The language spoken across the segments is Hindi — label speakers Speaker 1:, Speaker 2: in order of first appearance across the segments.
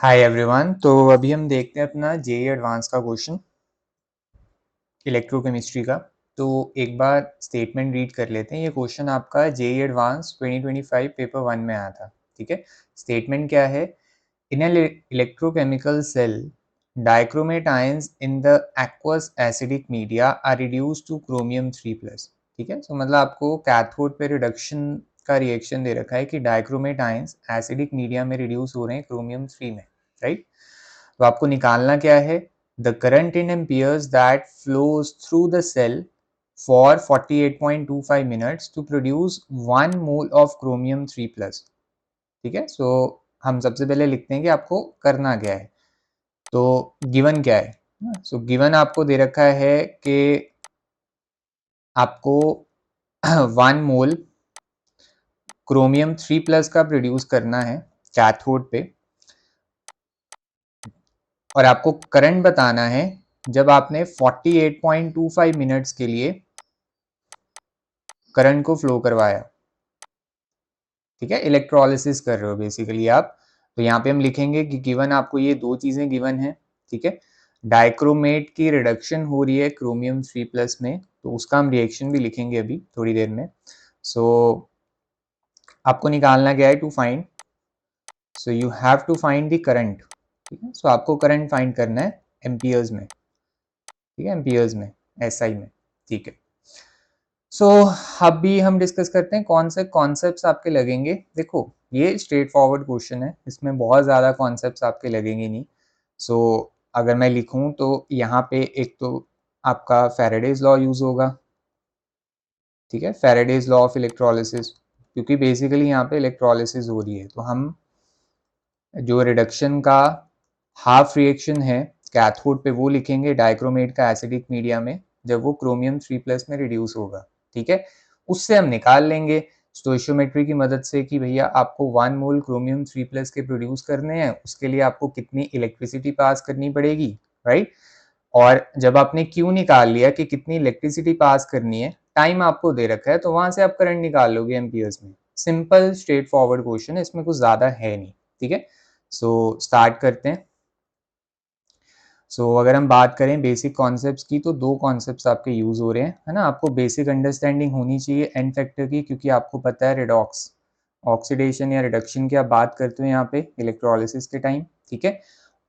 Speaker 1: Hi everyone. तो अभी हम देखते हैं अपना जेईई एडवांस का क्वेश्चन इलेक्ट्रोकेमिस्ट्री का। तो एक बार स्टेटमेंट रीड कर लेते हैं। ये क्वेश्चन आपका जेईई एडवांस 2025 पेपर 1 में आया था। ठीक है, स्टेटमेंट क्या है? In electrochemical cell dichromate ions in the aqueous acidic media are reduced to chromium 3+। ठीक है, तो मतलब आपको कैथोड पे रिडक्शन का रिएक्शन दे रखा है कि डाइक्रोमेट आयंस एसिडिक मीडिया में रिड्यूस हो रहे हैं क्रोमियम 3 में, राइट? तो आपको निकालना क्या है? The current in amperes that flows through the cell for 48.25 minutes to produce 1 mole of chromium 3+। ठीक है, सो हम सबसे पहले लिखते हैं कि आपको करना क्या है। तो गिवन क्या है? सो गिवन आपको दे रखा है कि आपको 1 मोल क्रोमियम 3+ का प्रोड्यूस करना है कैथोड पे, और आपको करंट बताना है जब आपने 48.25 मिनट्स के लिए करंट को फ्लो करवाया। ठीक है, इलेक्ट्रोलिसिस कर रहे हो बेसिकली आप। तो यहाँ पे हम लिखेंगे कि गिवन आपको ये दो चीजें गिवन है। ठीक है, डाइक्रोमेट की रिडक्शन हो रही है क्रोमियम 3+ में, तो उसका हम रिएक्शन भी लिखेंगे अभी थोड़ी देर में। सो आपको निकालना क्या है? To find, so you have to find the current. ठीक है, सो आपको करंट फाइंड करना है एम्पियर्स में। ठीक है, एम्पियर्स में, एसआई में। ठीक है, सो अभी हम डिस्कस करते हैं कौन से कॉन्सेप्ट्स आपके लगेंगे। देखो, ये स्ट्रेट फॉरवर्ड क्वेश्चन है, इसमें बहुत ज़्यादा कॉन्सेप्ट्स आपके लगेंगे नहीं। सो अगर मैं लिखूं तो यहाँ पे एक तो आपका फैराडेज लॉ यूज होगा। ठीक है, फैराडेज लॉ ऑफ इलेक्ट्रोलिसिस, क्योंकि बेसिकली यहाँ पे इलेक्ट्रोलिसिस हो रही है, तो हम जो रिडक्शन का हाफ रिएक्शन है कैथोड पे वो लिखेंगे डाइक्रोमेट का एसिडिक मीडिया में, जब वो क्रोमियम 3+ में रिड्यूस होगा। ठीक है, उससे हम निकाल लेंगे स्टोइशियोमेट्री की मदद से कि भैया आपको 1 मोल क्रोमियम 3+ के प्रोड्यूस करने हैं, उसके लिए आपको कितनी इलेक्ट्रिसिटी पास करनी पड़ेगी, राइट? और जब आपने क्यू निकाल लिया कि कितनी इलेक्ट्रिसिटी पास करनी है, टाइम आपको दे रखा है, तो वहां से आप करंट निकाल लोगे एम्पियर्स में। सिंपल स्ट्रेट फॉरवर्ड क्वेश्चन है, इसमें कुछ ज्यादा है नहीं। ठीक है, सो स्टार्ट करते हैं। अगर हम बात करें बेसिक कॉन्सेप्ट्स की, तो दो कॉन्सेप्ट्स आपके यूज हो रहे हैं, है ना? आपको बेसिक अंडरस्टैंडिंग होनी चाहिए एन फैक्टर की, क्योंकि आपको पता है रिडॉक्स, ऑक्सीडेशन या रिडक्शन की आप बात करते हो यहाँ पे इलेक्ट्रोलिसिस के टाइम। ठीक है,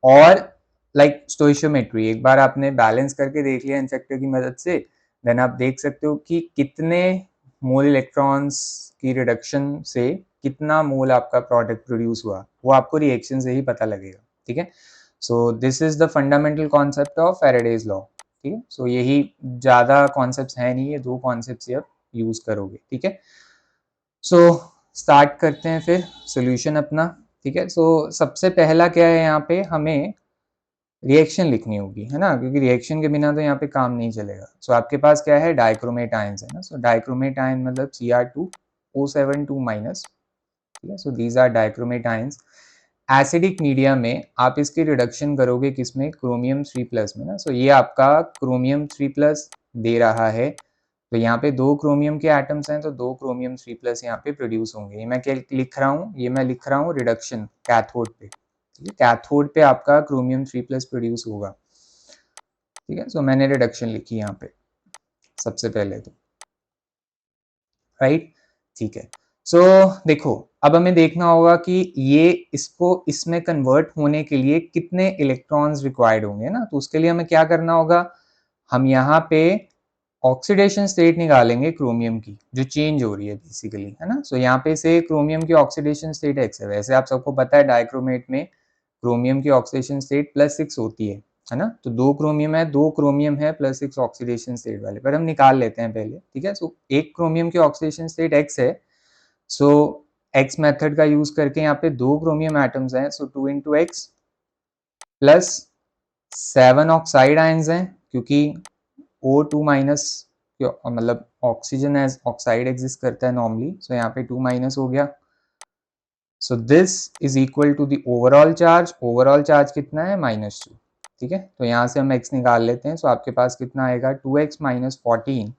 Speaker 1: और लाइक स्टोइशियोमेट्री एक बार आपने बैलेंस करके देख लिया इन फैक्टर की मदद से, देन आप देख सकते हो कि कितने मोल इलेक्ट्रॉन्स की रिडक्शन से कितना मोल आपका प्रोडक्ट प्रोड्यूस हुआ, वो आपको रिएक्शन से ही पता लगेगा। ठीक है, so this is the fundamental concept of Faraday's law. ठीक है, सो यही, ज्यादा कॉन्सेप्ट्स है नहीं, ये दो कॉन्सेप्ट्स ही आप यूज करोगे। ठीक है, सो स्टार्ट करते हैं फिर सोल्यूशन अपना। ठीक है, सो सबसे पहला क्या है, यहाँ पे हमें रिएक्शन लिखनी होगी, है ना, क्योंकि रिएक्शन के बिना तो यहाँ पे काम नहीं चलेगा। सो आपके पास क्या है? डाइक्रोमेट आयंस है ना। सो डाइक्रोमेट आयन मतलब Cr2O72-। ठीक है, so these are dichromate ions. Acidic media में आप इसकी रिडक्शन करोगे किसमें? क्रोमियम 3+ में ना। सो ये आपका क्रोमियम 3+ दे रहा है, तो यहाँ पे दो क्रोमियम के एटम्स हैं, तो दो क्रोमियम 3+ यहाँ पे प्रोड्यूस होंगे। ये मैं क्या लिख रहा हूँ? ये मैं लिख रहा हूँ रिडक्शन कैथोड पे। ठीक है, कैथोड पे आपका क्रोमियम 3+ प्रोड्यूस होगा। ठीक है, सो मैंने रिडक्शन लिखी यहाँ पे सबसे पहले तो, राइट? ठीक है, सो देखो, अब हमें देखना होगा कि ये इसको इसमें कन्वर्ट होने के लिए कितने इलेक्ट्रॉन्स रिक्वायर्ड होंगे ना। तो उसके लिए हमें क्या करना होगा? हम यहाँ पे ऑक्सीडेशन स्टेट निकालेंगे क्रोमियम की, जो चेंज हो रही है बेसिकली, है ना। सो यहाँ पे से क्रोमियम की ऑक्सीडेशन स्टेट एक्स है। वैसे आप सबको पता है डाइक्रोमेट में क्रोमियम की ऑक्सीडेशन स्टेट +6 होती है ना। तो दो क्रोमियम है, दो क्रोमियम है +6 ऑक्सीडेशन स्टेट वाले, पर हम निकाल लेते हैं पहले। ठीक है, सो एक क्रोमियम की ऑक्सीडेशन स्टेट एक्स है। सो एक्स मेथड का यूज करके यहाँ पे दो क्रोमियम एटम्स हैं, सो 2 × x +7 ऑक्साइड आयंस हैं, क्योंकि O2- मतलब ऑक्सीजन एज ऑक्साइड एग्जिस्ट करता है नॉर्मली। सो यहाँ पे 2- हो गया। So this is equal to the overall charge. Overall charge कितना है? -2। ठीक है, तो यहाँ से हम x निकाल लेते हैं। सो आपके पास कितना आएगा? 2x - 14,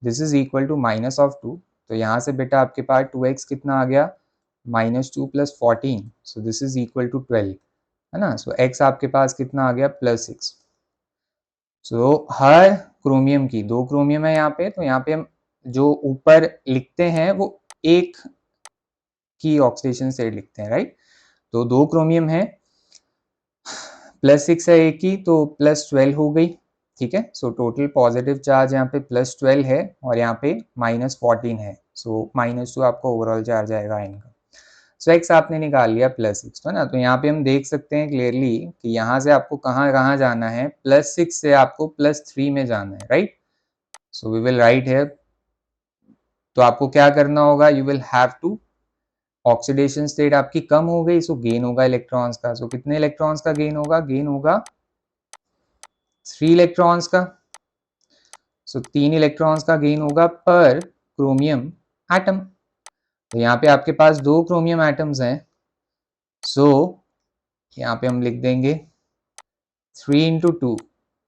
Speaker 1: this is equal to -2। तो यहाँ से बेटा आपके पास 2x कितना आ गया? -2 + 14, so this is equal to 12, है ना। सो x आपके पास कितना आ गया +6। सो हर क्रोमियम की, 2 क्रोमियम है यहाँ पे, तो यहाँ पे हम जो ऊपर लिखते हैं वो एक की ऑक्सीडेशन स्टेट लिखते हैं, राइट। तो 2 क्रोमियम है, +6 है एक की, तो +12 हो गई, ठीक है। सो टोटल पॉजिटिव चार्ज यहाँ पे +12 है और यहाँ पे -14 है। सो -2 आपका ओवरऑल चार्ज आएगा आयन का। सो x आपने निकाल लिया +6, है ना। तो यहाँ पे हम देख सकते हैं क्लियरली कि यहाँ से आपको कहाँ कहाँ जाना है, +6 से आपको +3 में जाना है, right. So we will write here. तो आपको क्या करना होगा, you will have to, oxidation state आपकी कम हो गई, सो गेन होगा इलेक्ट्रॉन्स का। सो कितने इलेक्ट्रॉन्स का गेन होगा, गेन होगा 3 इलेक्ट्रॉन्स का। सो 3 इलेक्ट्रॉन्स का गेन होगा पर क्रोमियम एटम। तो यहाँ पे आपके पास 2 क्रोमियम एटम्स हैं, सो यहाँ पे हम लिख देंगे 3 into 2,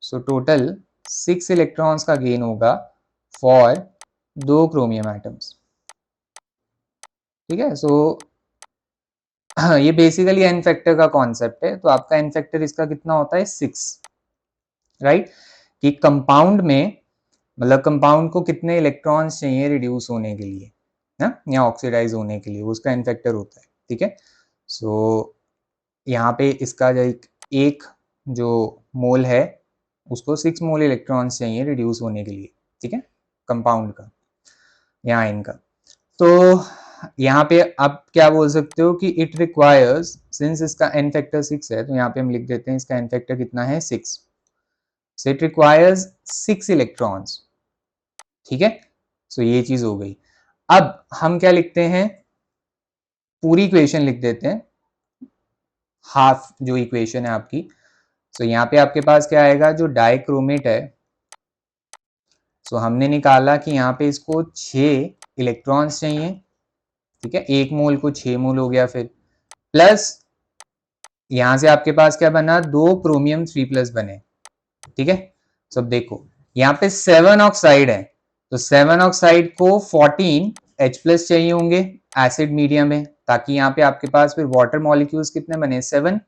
Speaker 1: सो टोटल 6 इलेक्ट्रॉन्स का गेन होगा फॉर 2 क्रोमियम एटम्स, ठीक है। सो ये बेसिकली एन फैक्टर का कॉन्सेप्ट है। तो आपका एन फैक्टर इसका कितना होता है 6, राइट। कि कंपाउंड में, मतलब कंपाउंड को कितने इलेक्ट्रॉन्स चाहिए रिड्यूस होने के लिए ना, या ऑक्सीडाइज होने के लिए, उसका एन फैक्टर होता है, ठीक है। सो यहाँ पे इसका जो एक जो मोल है उसको 6 मोल इलेक्ट्रॉन्स चाहिए रिड्यूस होने के लिए, ठीक है, कंपाउंड का या आयन का। तो यहाँ पे आप क्या बोल सकते हो कि इट रिक्वायर्स, सिंस इसका एन फैक्टर 6 है, तो यहाँ पे हम लिख देते हैं इसका एन फैक्टर कितना है 6। सो इट रिक्वायर्स 6 इलेक्ट्रॉन्स, ठीक है। सो ये चीज हो गई। अब हम क्या लिखते हैं, पूरी इक्वेशन लिख देते हैं, हाफ जो इक्वेशन है आपकी। सो यहाँ पे आपके पास क्या आएगा, जो डाइक्रोमेट है, सो हमने निकाला कि यहाँ पे इसको 6 इलेक्ट्रॉन्स चाहिए, ठीक है। 1 मोल को 6 मोल हो गया, फिर प्लस यहां से आपके पास क्या बना, 2 क्रोमियम 3+ बने, ठीक है। सब देखो यहाँ पे 7 ऑक्साइड है, तो 7 ऑक्साइड को 14 H+ चाहिए होंगे एसिड मीडियम में, ताकि यहाँ पे आपके पास फिर वाटर मॉलिक्यूल्स कितने बने 7।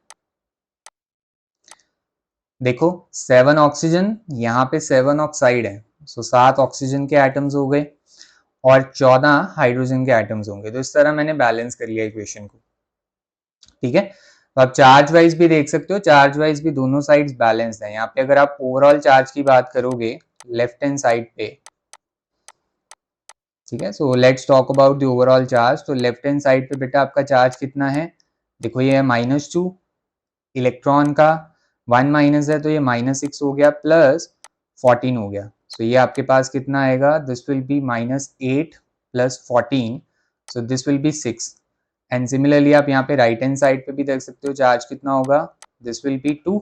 Speaker 1: देखो 7 ऑक्सीजन, यहाँ पे 7 ऑक्साइड है, सो 7 ऑक्सीजन के एटम्स हो गए और 14 हाइड्रोजन के एटम्स होंगे। तो इस तरह मैंने बैलेंस कर लिया इक्वेशन को, ठीक है। तो आप चार्ज वाइज भी देख सकते हो, चार्ज वाइज भी दोनों साइड्स बैलेंस्ड है। यहाँ पे अगर आप ओवरऑल चार्ज की बात करोगे लेफ्ट हैंड साइड पे, ठीक है। So let's talk about the overall charge. तो लेफ्ट हैंड साइड पे बेटा आपका चार्ज कितना है, देखो ये है -2 इलेक्ट्रॉन का, 1 माइनस है तो ये -6 हो गया, प्लस 14 हो गया। सो ये आपके पास कितना आएगा, this will be -8 + 14, so this will be 6। And similarly आप यहाँ पे राइट हैंड साइड पे भी देख सकते हो चार्ज कितना होगा, दिस विल बी 2।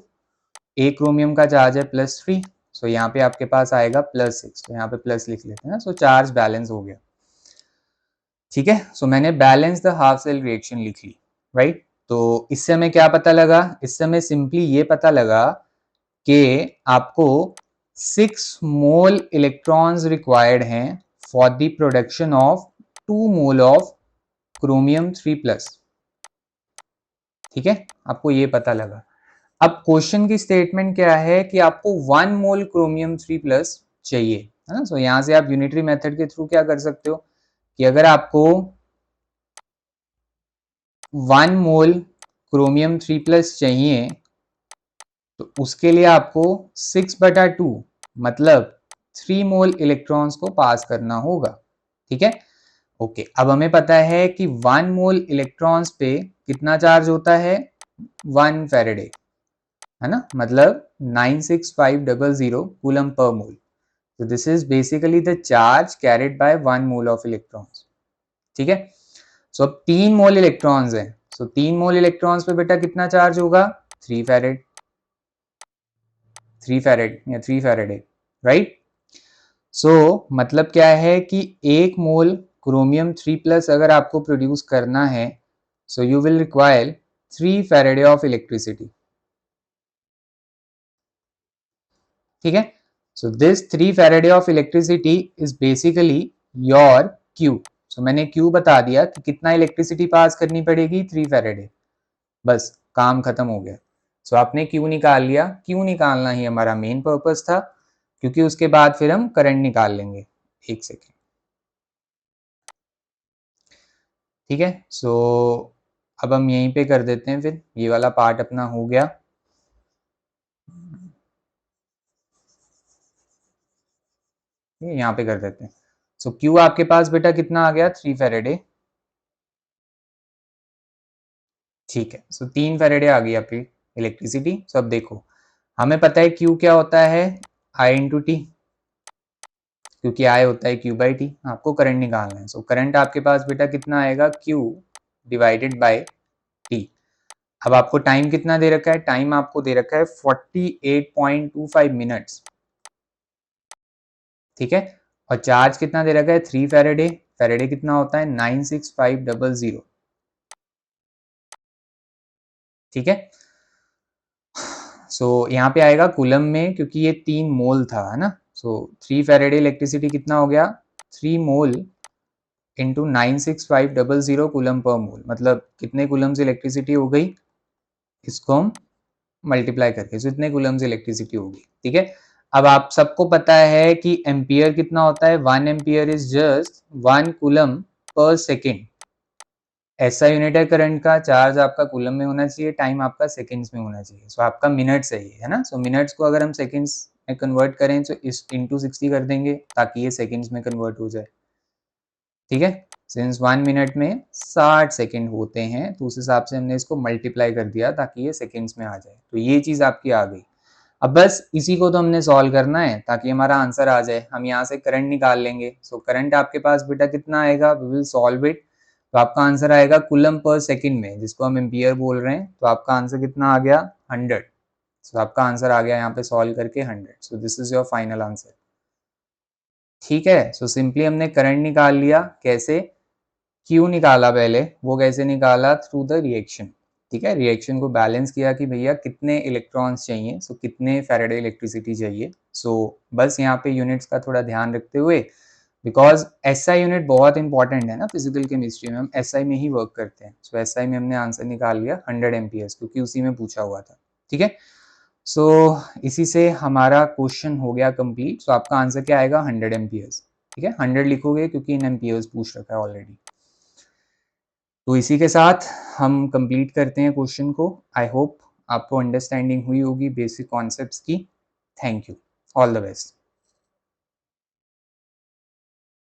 Speaker 1: एक क्रोमियम का चार्ज है +3, सो यहाँ पे आपके पास आएगा +6, तो यहाँ पे प्लस लिख लेते हैं ना। सो चार्ज बैलेंस हो गया, ठीक है। सो मैंने balance the half cell reaction लिख ली, राइट। तो इससे हमें क्या पता लगा, इससे हमें सिंपली ये पता लगा कि आपको 6 मोल इलेक्ट्रॉन्स रिक्वायर्ड हैं for the production of 2 mole of chromium 3+, ठीक है। आपको ये पता लगा। अब क्वेश्चन की स्टेटमेंट क्या है कि आपको 1 मोल क्रोमियम 3+ चाहिए, है ना। सो यहां से आप यूनिटरी मेथड के थ्रू क्या कर सकते हो कि अगर आपको 1 मोल क्रोमियम 3+ चाहिए तो उसके लिए आपको 6/2 मतलब 3 मोल इलेक्ट्रॉन्स को पास करना होगा, ठीक है। ओके, अब हमें पता है कि 1 मोल इलेक्ट्रॉन्स पे कितना चार्ज होता है, 1 फैराडे, है ना, मतलब 96500 coulomb per mole. So this is basically the charge carried by 1 mole of electrons, ठीक है। सो अब 3 मोल इलेक्ट्रॉन्स हैं, सो 3 मोल इलेक्ट्रॉन्स पे बेटा कितना चार्ज होगा, 3 फैरेड, 3 फैरेड या 3 फैराडे, राइट। सो मतलब क्या है कि 1 मोल क्रोमियम 3+ अगर आपको प्रोड्यूस करना है, so you will require 3 faraday of electricity, ठीक है। So this 3 faraday of electricity is basically your Q. सो मैंने क्यू बता दिया कि कितना इलेक्ट्रिसिटी पास करनी पड़ेगी, 3 फैराडे, बस काम खत्म हो गया। सो आपने Q निकाल लिया, Q निकालना ही हमारा मेन पर्पस था, क्योंकि उसके बाद फिर हम करंट निकाल लेंगे। एक सेकेंड, ठीक है। सो अब हम यहीं पे कर देते हैं, फिर ये वाला पार्ट अपना हो गया। यहाँ पे कर देते हैं। सो Q आपके पास बेटा कितना आ गया, 3 फैरेडे, ठीक है। सो 3 फैरेडे आ गई आपकी इलेक्ट्रिसिटी। सो अब देखो, हमें पता है Q क्या होता है, I इंटू टी, क्योंकि I होता है Q बाई टी। आपको करंट निकालना है। सो करंट आपके पास बेटा कितना आएगा, Q डिवाइडेड बाय टी। अब आपको टाइम कितना दे रखा है, टाइम आपको दे रखा है 48.25 मिनट्स, ठीक है। और चार्ज कितना दे रखा है, 3 फैरेडे, फैरेडे कितना होता है 96500, ठीक है। सो यहाँ पे आएगा कूलम में, क्योंकि ये 3 मोल था, है ना। सो 3 फैरेडे इलेक्ट्रिसिटी कितना हो गया, 3 मोल इंटू 96500 कूलम पर मोल, मतलब कितने कूलम से इलेक्ट्रिसिटी हो गई, इसको हम मल्टीप्लाई करके, सो इतने कूलम से इलेक्ट्रिसिटी होगी, ठीक है। अब आप सबको पता है कि एम्पियर कितना होता है, 1 ampere is just 1 coulomb per second. ऐसा यूनिट है करंट का, चार्ज आपका कूलम में होना चाहिए, टाइम आपका सेकंड्स में होना चाहिए। सो आपका मिनट्स है ना। सो मिनट्स को अगर हम सेकंड्स में कन्वर्ट करें तो इस इंटू 60 कर देंगे, ताकि ये सेकंड्स में कन्वर्ट हो जाए, ठीक है। सिंस 1 मिनट में 60 सेकंड होते हैं, तो उस हिसाब से हमने इसको मल्टीप्लाई कर दिया ताकि ये सेकंड्स में आ जाए। तो ये चीज आपकी आ गई। अब बस इसी को तो हमने सॉल्व करना है ताकि हमारा आंसर आ जाए। हम यहाँ से करंट निकाल लेंगे। सो करंट आपके पास बेटा कितना आएगा, वी विल सॉल्व इट। तो आपका आंसर आएगा कूलम पर सेकंड में, जिसको हम एम्पियर बोल रहे हैं। तो आपका आंसर कितना आ गया, 100। सो आपका आंसर आ गया यहाँ पे सॉल्व करके 100। सो this is your final answer, ठीक है। सो सिंपली हमने करंट निकाल लिया। कैसे, क्यू निकाला पहले, वो कैसे निकाला, थ्रू द रिएक्शन, ठीक है। रिएक्शन को बैलेंस किया कि भैया कितने इलेक्ट्रॉन्स चाहिए, सो कितने फैराडे इलेक्ट्रिसिटी चाहिए। सो बस यहाँ पे यूनिट्स का थोड़ा ध्यान रखते हुए, बिकॉज एसआई यूनिट बहुत इंपॉर्टेंट है ना फिजिकल केमिस्ट्री में, हम एसआई में ही वर्क करते हैं। सो एसआई में हमने आंसर निकाल लिया 100 एम्पियर्स, क्योंकि उसी में पूछा हुआ था, ठीक है। सो इसी से हमारा क्वेश्चन हो गया कंप्लीट। सो आपका आंसर क्या आएगा, 100 एम्पियर्स, ठीक है। 100 लिखोगे क्योंकि इन एम्पियर्स पूछ रखा है ऑलरेडी। तो इसी के साथ हम कंप्लीट करते हैं क्वेश्चन को। आई होप आपको अंडरस्टैंडिंग हुई होगी बेसिक कॉन्सेप्ट्स की। Thank you, all the best.